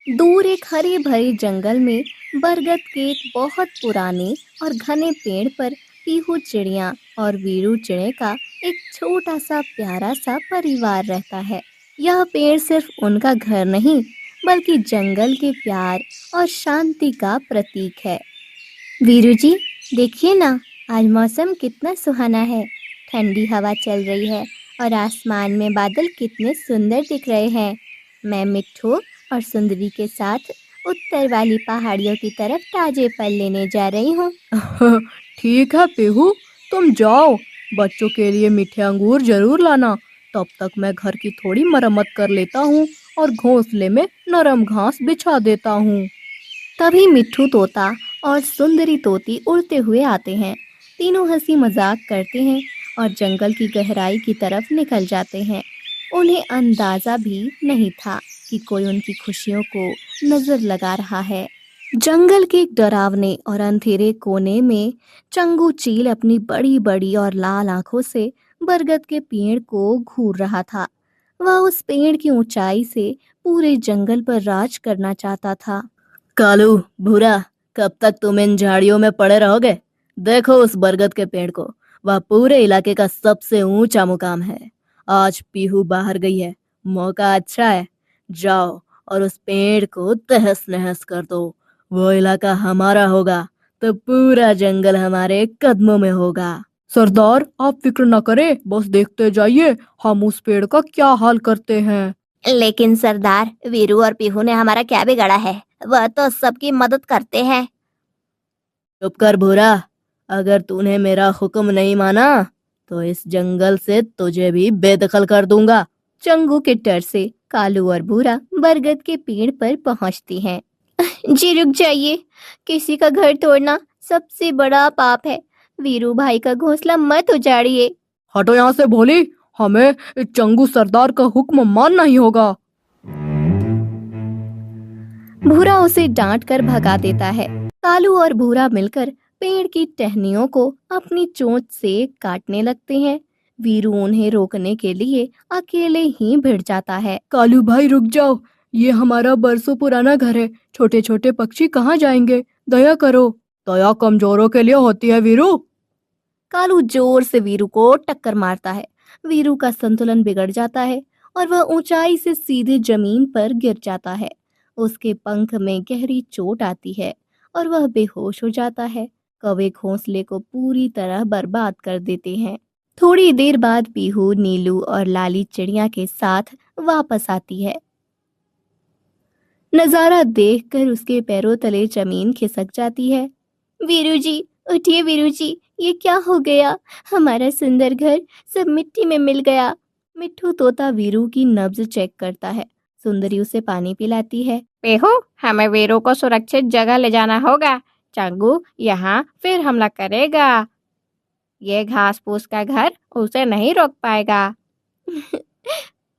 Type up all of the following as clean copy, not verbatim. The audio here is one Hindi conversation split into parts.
दूर एक हरे भरे जंगल में बरगद के एक बहुत पुराने और घने पेड़ पर पीहू चिड़िया और वीरू चिड़े का एक छोटा सा प्यारा सा परिवार रहता है। यह पेड़ सिर्फ उनका घर नहीं, बल्कि जंगल के प्यार और शांति का प्रतीक है। वीरू जी, देखिए ना, आज मौसम कितना सुहाना है। ठंडी हवा चल रही है और आसमान में बादल कितने सुंदर दिख रहे हैं। मैं मिट्ठू और सुंदरी के साथ उत्तर वाली पहाड़ियों की तरफ ताजे फल लेने जा रही हूँ। ठीक है पीहू, तुम जाओ। बच्चों के लिए मीठे अंगूर जरूर लाना। तब तक मैं घर की थोड़ी मरम्मत कर लेता हूँ और घोंसले में नरम घास बिछा देता हूँ। तभी मिट्ठू तोता और सुंदरी तोती उड़ते हुए आते हैं। तीनों हंसी मजाक करते हैं और जंगल की गहराई की तरफ निकल जाते हैं। उन्हें अंदाजा भी नहीं था कि कोई उनकी खुशियों को नजर लगा रहा है। जंगल के एक डरावने और अंधेरे कोने में चंगू चील अपनी बड़ी बड़ी और लाल आंखों से बरगद के पेड़ को घूर रहा था। वह उस पेड़ की ऊंचाई से पूरे जंगल पर राज करना चाहता था। कालू, भूरा, कब तक तुम इन झाड़ियों में पड़े रहोगे? देखो उस बरगद के पेड़ को। वह पूरे इलाके का सबसे ऊंचा मुकाम है। आज पीहू बाहर गई है, मौका अच्छा है। जाओ और उस पेड़ को तहस नहस कर दो। वो इलाका हमारा होगा तो पूरा जंगल हमारे कदमों में होगा। सरदार, आप फिक्र न करें, बस देखते जाइए हम उस पेड़ का क्या हाल करते हैं। लेकिन सरदार, वीरू और पीहू ने हमारा क्या बिगाड़ा है? वह तो सबकी मदद करते हैं। चुप कर भूरा। अगर तूने मेरा हुक्म नहीं माना तो इस जंगल से तुझे भी बेदखल कर दूंगा। चंगू के डर से कालू और भूरा बरगद के पेड़ पर पहुंचती हैं। जी रुक जाइए, किसी का घर तोड़ना सबसे बड़ा पाप है। वीरू भाई का घोंसला मत उजाड़िए। हटो यहाँ से भोली, हमें इस चंगू सरदार का हुक्म मानना ही होगा। भूरा उसे डांट कर भगा देता है। कालू और भूरा मिलकर पेड़ की टहनियों को अपनी चोंच से काटने लगते हैं। वीरू उन्हें रोकने के लिए अकेले ही भिड़ जाता है। कालू भाई रुक जाओ, ये हमारा बरसों पुराना घर है। छोटे छोटे पक्षी कहाँ जाएंगे? दया करो। दया कमजोरों के लिए होती है वीरू। कालू जोर से वीरू को टक्कर मारता है। वीरू का संतुलन बिगड़ जाता है और वह ऊंचाई से सीधे जमीन पर गिर जाता है। उसके पंख में गहरी चोट आती है और वह बेहोश हो जाता है। कौवे घोंसले को पूरी तरह बर्बाद कर देते हैं। थोड़ी देर बाद पीहू, नीलू और लाली चिड़िया के साथ वापस आती है। नजारा देखकर उसके पैरों तले जमीन खिसक जाती है। वीरू जी, उठिए वीरू जी, ये क्या हो गया? हमारा सुंदर घर सब मिट्टी में मिल गया। मिट्ठू तोता वीरू की नब्ज चेक करता है। सुंदरी उसे पानी पिलाती है। पेहू, हमें वीरू को सुरक्षित जगह ले जाना होगा। चंगू यहाँ फिर हमला करेगा। ये घास फूस का घर उसे नहीं रोक पाएगा।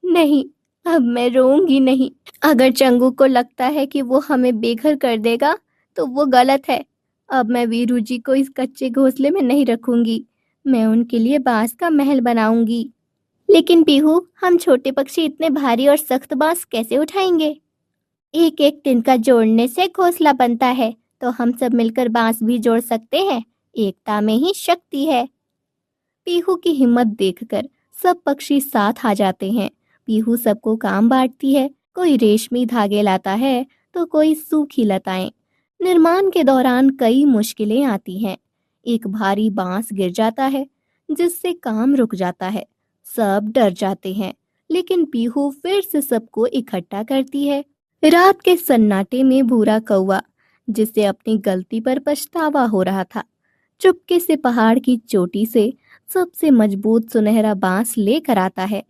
नहीं, अब मैं रोऊंगी नहीं। अगर चंगू को लगता है कि वो हमें बेघर कर देगा, तो वो गलत है। अब मैं वीरू जी को इस कच्चे घोंसले में नहीं रखूंगी। मैं उनके लिए बांस का महल बनाऊंगी। लेकिन पीहू, हम छोटे पक्षी इतने भारी और सख्त बांस कैसे उठाएंगे? एक एक तिनका जोड़ने से घोंसला बनता है, तो हम सब मिलकर बांस भी जोड़ सकते हैं। एकता में ही शक्ति है। पीहू की हिम्मत देखकर सब पक्षी साथ आ जाते हैं। पीहू सबको काम बांटती है। कोई रेशमी धागे लाता है तो कोई सूखी लताएं। निर्माण के दौरान कई मुश्किलें आती हैं। एक भारी बांस गिर जाता है, जिससे काम रुक जाता है। सब डर जाते हैं, लेकिन पीहू फिर से सबको इकट्ठा करती है। रात के सन्नाटे में भूरा कौवा, जिसे अपनी गलती पर पछतावा हो रहा था, चुपके से पहाड़ की चोटी से सबसे मजबूत सुनहरा बांस लेकर आता है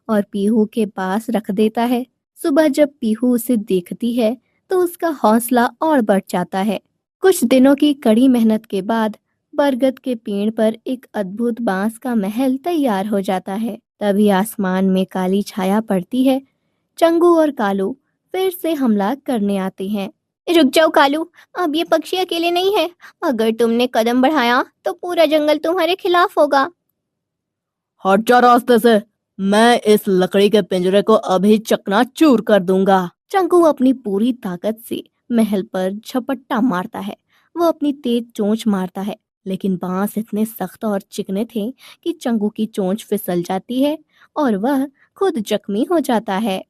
और पीहू के पास रख देता है। सुबह जब पीहू उसे देखती है तो उसका हौसला और बढ़ जाता है। कुछ दिनों की कड़ी मेहनत के बाद बरगद के पेड़ पर एक अद्भुत बांस का महल तैयार हो जाता है। तभी आसमान में काली छाया पड़ती है। चंगू और कालू फिर से हमला करने आते हैं। रुक जाओ कालू, अब ये पक्षी अकेले नहीं है। अगर तुमने कदम बढ़ाया तो पूरा जंगल तुम्हारे खिलाफ होगा। हट जा रास्ते से। मैं इस लकड़ी के पिंजरे को अभी चकनाचूर कर दूंगा। चंगू अपनी पूरी ताकत से महल पर झपट्टा मारता है। वो अपनी तेज चोंच मारता है, लेकिन बांस इतने सख्त और चिकने थे कि चंगू की चोंच फिसल जाती है और वह खुद जख्मी हो जाता है।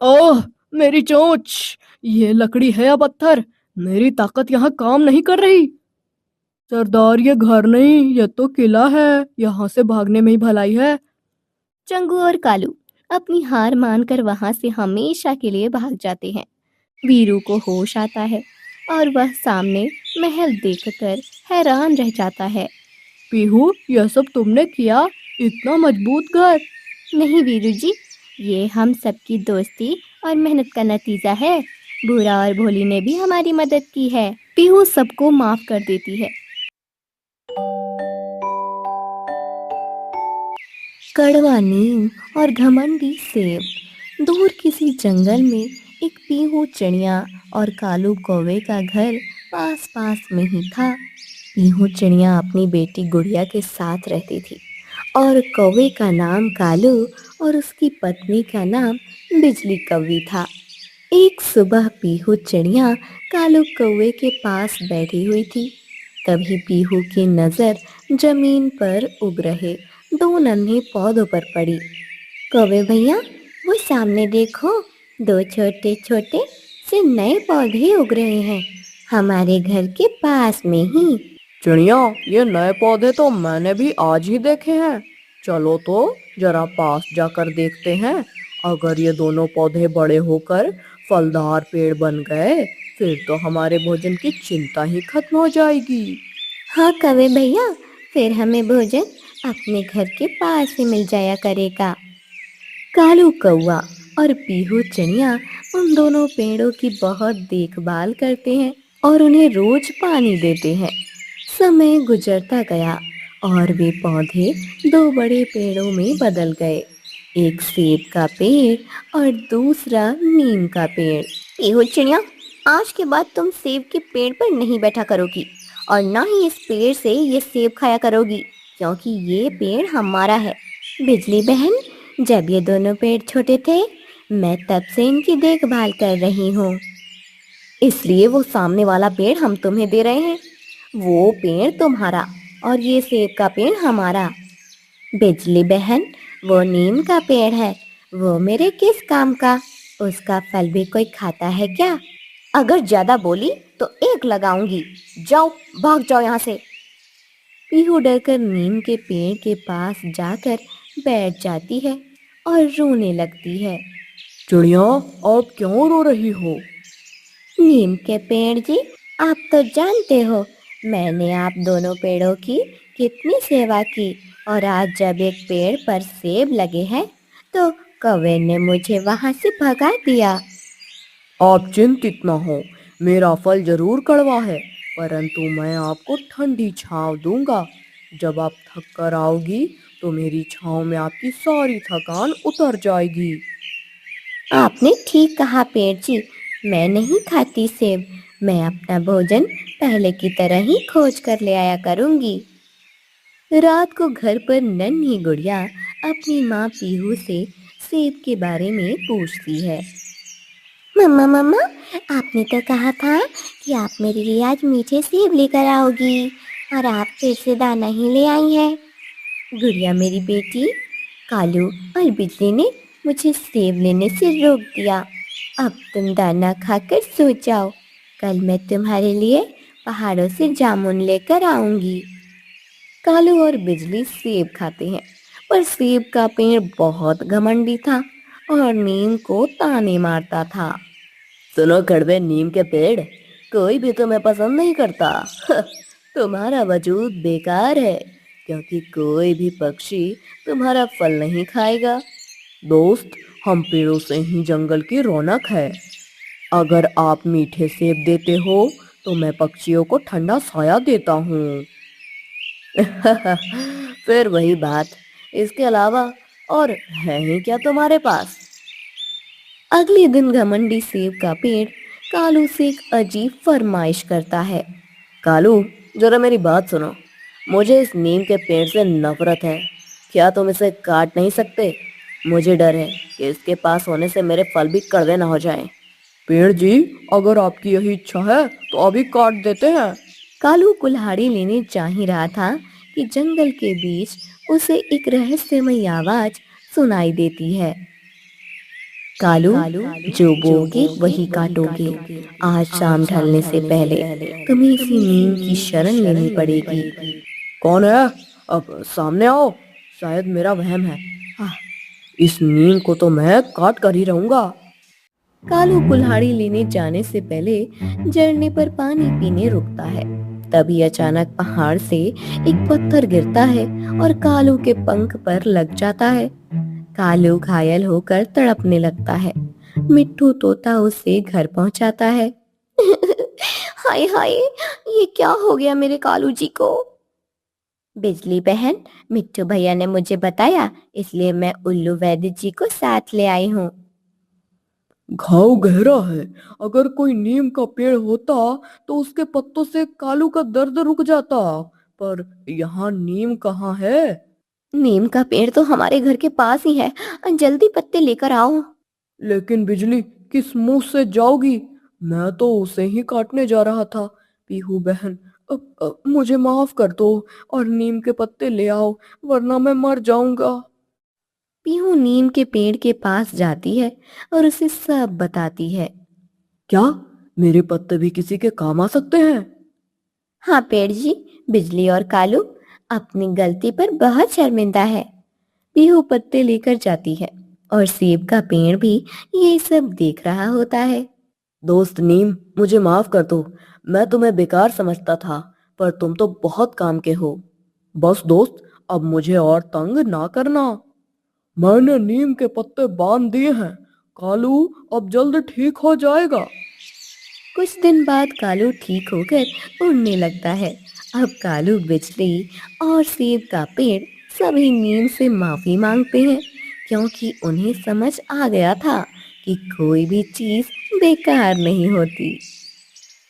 ओह, मेरी चोंच! ये लकड़ी है या पत्थर? मेरी ताकत यहाँ काम नहीं कर रही। सरदार, ये घर नहीं, ये तो किला है। यहाँ से भागने में ही भलाई है। चंगू और कालू अपनी हार मानकर वहां से हमेशा के लिए भाग जाते हैं। वीरू को होश आता है और वह सामने महल देखकर हैरान रह जाता है। पीहू, यह सब तुमने किया? इतना मजबूत घर? नहीं वीरू जी, ये हम सबकी दोस्ती और मेहनत का नतीजा है। भूरा और भोली ने भी हमारी मदद की है। पीहू सबको माफ कर देती है। कड़वा नीम और घमंडी सेब। दूर किसी जंगल में एक पीहू चिड़िया और कालू कौवे का घर पास पास में ही था। पीहू चिड़िया अपनी बेटी गुड़िया के साथ रहती थी और कौवे का नाम कालू और उसकी पत्नी का नाम बिजली कौवी था। एक सुबह पीहू चिड़िया कालू कौवे के पास बैठी हुई थी। तभी पीहू की नज़र जमीन पर उग रहे दो नन्हे पौधों पर पड़ी। कौवे भैया, वो सामने देखो, दो छोटे छोटे से नए पौधे उग रहे हैं हमारे घर के पास में ही। चिड़िया, ये नए पौधे तो मैंने भी आज ही देखे हैं। चलो तो जरा पास जाकर देखते हैं। अगर ये दोनों पौधे बड़े होकर फलदार पेड़ बन गए, फिर तो हमारे भोजन की चिंता ही खत्म हो जाएगी। हाँ कौवे भैया, फिर हमें भोजन अपने घर के पास ही मिल जाया करेगा। कालू कौवा और पीहू चिड़िया उन दोनों पेड़ों की बहुत देखभाल करते हैं और उन्हें रोज पानी देते हैं। समय गुजरता गया और वे पौधे दो बड़े पेड़ों में बदल गए, एक सेब का पेड़ और दूसरा नीम का पेड़। पीहू चिड़िया, आज के बाद तुम सेब के पेड़ पर नहीं बैठा करोगी और ना ही इस पेड़ से ये सेब खाया करोगी, क्योंकि ये पेड़ हमारा है। बिजली बहन, जब ये दोनों पेड़ छोटे थे, मैं तब से इनकी देखभाल कर रही हूँ, इसलिए वो सामने वाला पेड़ हम तुम्हें दे रहे हैं। वो पेड़ तुम्हारा और ये सेब का पेड़ हमारा। बिजली बहन, वो नीम का पेड़ है, वो मेरे किस काम का? उसका फल भी कोई खाता है क्या? अगर ज्यादा बोली तो एक लगाऊंगी। जाओ, भाग जाओ यहाँ से। पीहू डरकर नीम के पेड़ के पास जाकर बैठ जाती है और रोने लगती है। चिड़िया, आप क्यों रो रही हो? नीम के पेड़ जी, आप तो जानते हो मैंने आप दोनों पेड़ों की कितनी सेवा की, और आज जब एक पेड़ पर सेब लगे हैं तो कौवे ने मुझे वहां से भगा दिया। आप चिंतित न हो, मेरा फल जरूर कड़वा है, परंतु मैं आपको ठंडी छांव दूंगा। जब आप थक कर आओगी तो मेरी छांव में आपकी सारी थकान उतर जाएगी। आपने ठीक कहा पेड़ जी, मैं नहीं खाती सेब। मैं अपना भोजन पहले की तरह ही खोज कर ले आया करूंगी। रात को घर पर नन्ही गुड़िया अपनी माँ पीहू से सेब के बारे में पूछती है। मम्मा मम्मा, आपने तो कहा था कि आप मेरे लिए आज मीठे सेब लेकर आओगी, और आप फिर से दाना ही ले आई हैं। गुड़िया मेरी बेटी, कालू और बिजली ने मुझे सेब लेने से रोक दिया। अब तुम दाना खाकर सो जाओ, कल मैं तुम्हारे लिए पहाड़ों से जामुन लेकर आऊंगी। कालू और बिजली सेब खाते हैं, पर सेब का पेड़ बहुत घमंडी था और नीम को ताने मारता था। सुनो कड़वे नीम के पेड़, कोई भी तुम्हें पसंद नहीं करता। तुम्हारा वजूद बेकार है, क्योंकि कोई भी पक्षी तुम्हारा फल नहीं खाएगा। दोस्त, हम पेड़ों से ही जंगल की रौनक है। अगर आप मीठे सेब देते हो तो मैं पक्षियों को ठंडा साया देता हूँ। फिर वही बात, इसके अलावा और है ही क्या तुम्हारे पास? अगले दिन घमंडी सेब का पेड़ कालू से एक अजीब फरमाइश करता है। कालू, जरा मेरी बात सुनो। मुझे इस नीम के पेड़ से नफरत है। क्या तुम इसे काट नहीं सकते? मुझे डर है कि इसके पास होने से मेरे फल भी कड़वे ना हो जाएं। पेड़ जी, अगर आपकी यही इच्छा है तो अभी काट देते हैं। कालू कुल्हाड़ी लेने जा ही रहा था कि जंगल के बीच उसे एक रहस्यमयी आवाज सुनाई देती है। कालू, जो बोगे वही काटोगे। आज शाम ढलने से पहले तुम्हें इसी नीम की शरण लेनी पड़ेगी। कौन है? अब सामने आओ, शायद मेरा वहम है। आह, इस नीम को तो मैं काट कर ही रहूंगा। कालू कुल्हाड़ी लेने जाने से पहले झरने पर पानी पीने रुकता है। तभी अचानक पहाड़ से एक पत्थर गिरता है और कालू के पंख पर लग जाता है। कालू घायल होकर तड़पने लगता है। मिट्ठू तोता उसे घर पहुंचाता है। हाय हाय, ये क्या हो गया मेरे कालू जी को? बिजली बहन, मिट्टू भैया ने मुझे बताया, इसलिए मैं उल्लू वैद्य जी को साथ ले आई हूँ। घाव गहरा है। अगर कोई नीम का पेड़ होता तो उसके पत्तों से कालू का दर्द रुक जाता, पर यहाँ नीम कहाँ है? नीम का पेड़ तो हमारे घर के पास ही है, जल्दी पत्ते लेकर आओ। लेकिन बिजली, किस मुंह से जाओगी? मैं तो उसे ही काटने जा रहा था। पीहू बहन, मुझे माफ कर दो और नीम के पत्ते ले आओ, वरना मैं मर जाऊंगा। पीहू नीम के पेड़ के पास जाती है और उसे सब बताती है। क्या मेरे पत्ते भी किसी के काम आ सकते हैं? हाँ पेड़ जी, बिजली और कालू अपनी गलती पर बहुत शर्मिंदा है। पीहू पत्ते लेकर जाती है और सेब का पेड़ भी ये सब देख रहा होता है। दोस्त नीम, मुझे माफ कर दो। मैं तुम्हें बेकार समझता था, पर तुम तो बहुत काम के हो। बस दोस्त, अब मुझे और तंग ना करना। मैंने नीम के पत्ते बांध दिए हैं। कालू अब जल्द ठीक हो जाएगा। कुछ दिन बाद कालू ठीक होकर उड़ने लगता है। अब कालू, बिजली और सेब का पेड़ सभी नीम से माफी मांगते हैं, क्योंकि उन्हें समझ आ गया था कि कोई भी चीज बेकार नहीं होती।